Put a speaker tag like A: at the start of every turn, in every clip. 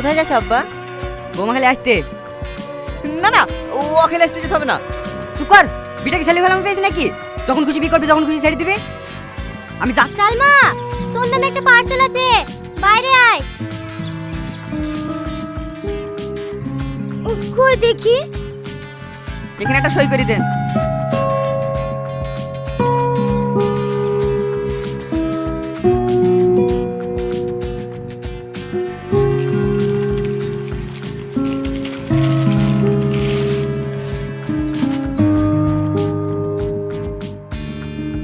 A: কোথায় যাস আব্বা?
B: বৌমা খেলে আসতে।
A: না না, ও খেলে আসতে যেতে হবে না।
B: চুপ কর, বিটা কি ছেলে গেলাম পেয়েছি নাকি? যখন খুশি বিয়ে করবি, যখন খুশি ছেড়ে দিবি। আমি যা।
C: সালমা, তোর নামে একটা পার্সেল আছে, বাইরে আয়। কই দেখি।
B: এখানে একটা সই করে দেন।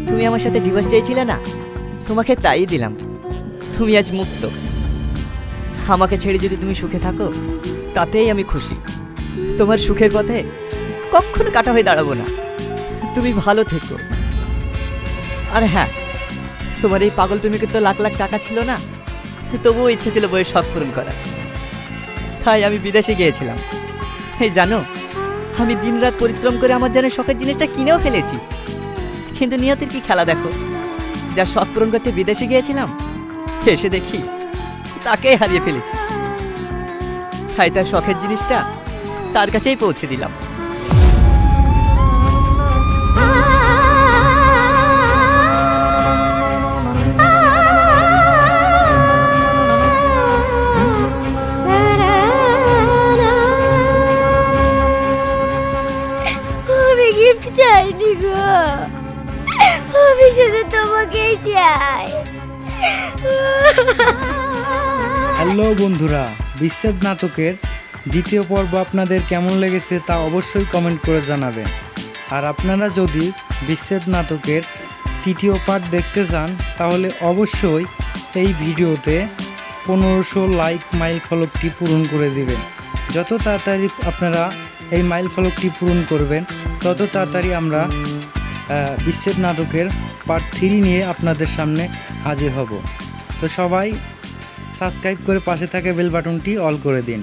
A: তুমি আমার সাথে ডিভোর্স চেয়েছিলে না, তোমাকে তাই দিলাম। তুমি আজ মুক্ত। আমাকে ছেড়ে যদি তুমি সুখে থাকো, তাতেই আমি খুশি। তোমার সুখের পথে কখনো কাটা হয়ে দাঁড়াবো না। তুমি ভালো থেকো। আর হ্যাঁ, তোমার এই পাগল প্রেমিকের তো লাখ লাখ টাকা ছিল না, তবুও ইচ্ছে ছিল বইয়ের শখ পূরণ করা। তাই আমি বিদেশে গিয়েছিলাম। এই জানো, আমি দিনরাত পরিশ্রম করে আমার যেন শখের জিনিসটা কিনেও ফেলেছি। কিন্তু নিয়তির কি খেলা দেখো, যা শখ পূরণ করতে বিদেশে গিয়েছিলাম, এসে দেখি তাকেই হারিয়ে ফেলেছি। তাই তার শখের জিনিসটা তার কাছেই পৌঁছে দিলাম।
C: আমি গিফট চাইনি গো, আমি শুধু তোমাকেই চাই।
D: হ্যালো বন্ধুরা, বিচ্ছেদ নাটকের দ্বিতীয় পর্ব আপনাদের কেমন লেগেছে তা অবশ্যই কমেন্ট করে জানাবেন। আর আপনারা যদি বিচ্ছেদ নাটকের তৃতীয় পার্ট দেখতে চান, তাহলে অবশ্যই এই ভিডিওতে 1500 লাইক মাইল ফলকটি পূরণ করে দিবেন। যত তাড়াতাড়ি আপনারা এই মাইল ফলকটি পূরণ করবেন, তত তাড়াতাড়ি আমরা বিচ্ছেদ নাটকের পার্ট 3 নিয়ে আপনাদের সামনে হাজির হব। তো সবাই সাবস্ক্রাইব করে পাশে থাকা বেল বাটনটি অল করে দিন।